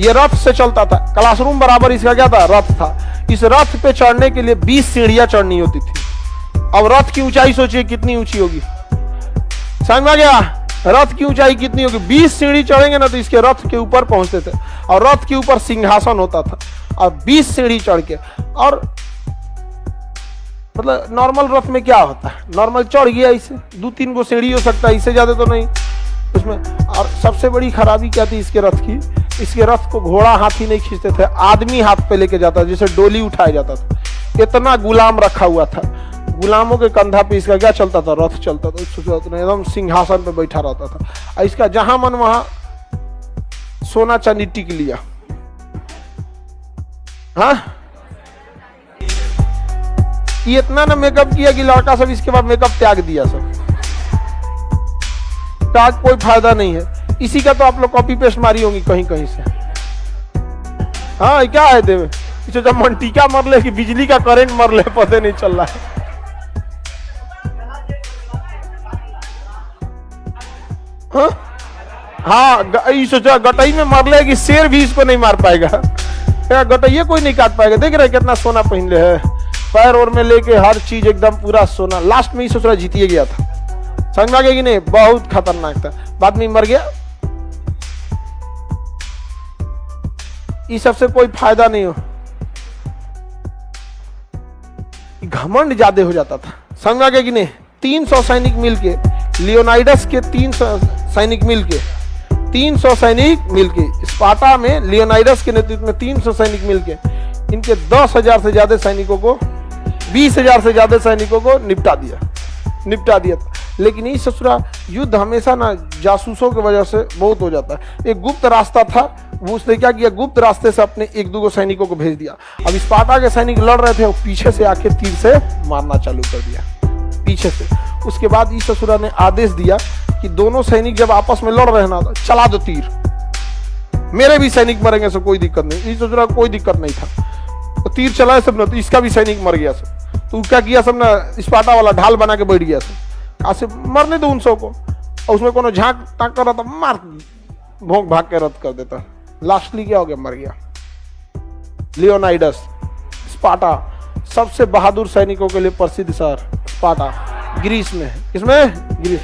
ये रथ से चलता था, क्लासरूम बराबर इसका क्या था, रथ था। इस रथ पे चढ़ने के लिए 20 सीढ़ियां चढ़नी होती थी। अब रथ की ऊंचाई सोचिए कितनी ऊंची होगी, समझ में गया? रथ की ऊंचाई कितनी होगी? 20 सीढ़ी चढ़ेंगे ना तो इसके रथ के ऊपर पहुंचते थे, और रथ के ऊपर सिंहासन होता था, और 20 सीढ़ी चढ़ के, और मतलब नॉर्मल रथ में क्या होता है, नॉर्मल चढ़ गया, इसे 2-3 गो सीढ़ी हो सकता है, इससे ज्यादा तो नहीं उसमें। और सबसे बड़ी खराबी क्या थी इसके रथ की, इसके रथ को घोड़ा हाथी नहीं खींचते थे, आदमी हाथ पे लेके जाता था, जिसे डोली उठाया जाता था। इतना गुलाम रखा हुआ था, गुलामों के कंधा पे इसका क्या चलता था, रथ चलता था, एकदम सिंहासन पे बैठा रहता था। और इसका जहां मन वहां सोना चांदी टिक लिया। हाँ, ये इतना ना मेकअप किया कि लड़का सब इसके बाद मेकअप त्याग दिया सब, आज कोई फायदा नहीं है। इसी का तो आप लोग कॉपी पेस्ट मारी होंगी कहीं कहीं से। हाँ, क्या है देवे, इसे जब मंटिका मर ले कि बिजली का करंट मर ले, पता नहीं चल रहा है। हाँ, सोचा गटई में मर ले कि शेर भी इसको नहीं मार पाएगा, गटइये कोई नहीं काट पाएगा। देख रहे कितना सोना पहन ले है, पैर और में लेके हर चीज एकदम पूरा सोना। लास्ट में ही सोच रहा जीतिए गया था, समझ में आ गया कि नहीं? बहुत खतरनाक था, बाद में मर गया। इस सबसे कोई फायदा नहीं हो, घमंड ज्यादा हो जाता था, समझ में आ गया कि नहीं? 300 सैनिक मिलके, लियोनाइडस के 300 सैनिक मिलके, 300 सैनिक मिलके, स्पार्टा में लियोनाइडस के नेतृत्व में 300 सैनिक मिलके इनके 10,000 से ज्यादा सैनिकों को, 20,000 से ज्यादा सैनिकों को निपटा दिया था। लेकिन ये ससुरा युद्ध हमेशा ना जासूसों की वजह से बहुत हो जाता है। एक गुप्त रास्ता था, वो उसने क्या किया, गुप्त रास्ते से अपने 1-2 सैनिकों को भेज दिया। अब स्पार्टा के सैनिक लड़ रहे थे, वो पीछे से आके तीर से मारना चालू कर दिया, पीछे से। उसके बाद इस ससुरा ने आदेश दिया कि दोनों सैनिक जब आपस में लड़ रहे ना, चला दो तीर, मेरे भी सैनिक मरेंगे, सब कोई दिक्कत नहीं। इस ससुरा कोई दिक्कत नहीं था, तो तीर चलाए सब ना, तो इसका भी सैनिक मर गया सब। तो क्या किया सब ना, स्पार्टा वाला ढाल बना के बैठ गया सब, ऐसे मरने दो उन सौ को, और उसमें कोनो झांक ताक कर रहा था, मार भोंक भाग के रद्द कर देता। लास्टली क्या हो गया, मर गया। लियोनाइडस, स्पार्टा सबसे बहादुर सैनिकों के लिए प्रसिद्ध शहर स्पार्टा, ग्रीस में है। किसमें? ग्रीस।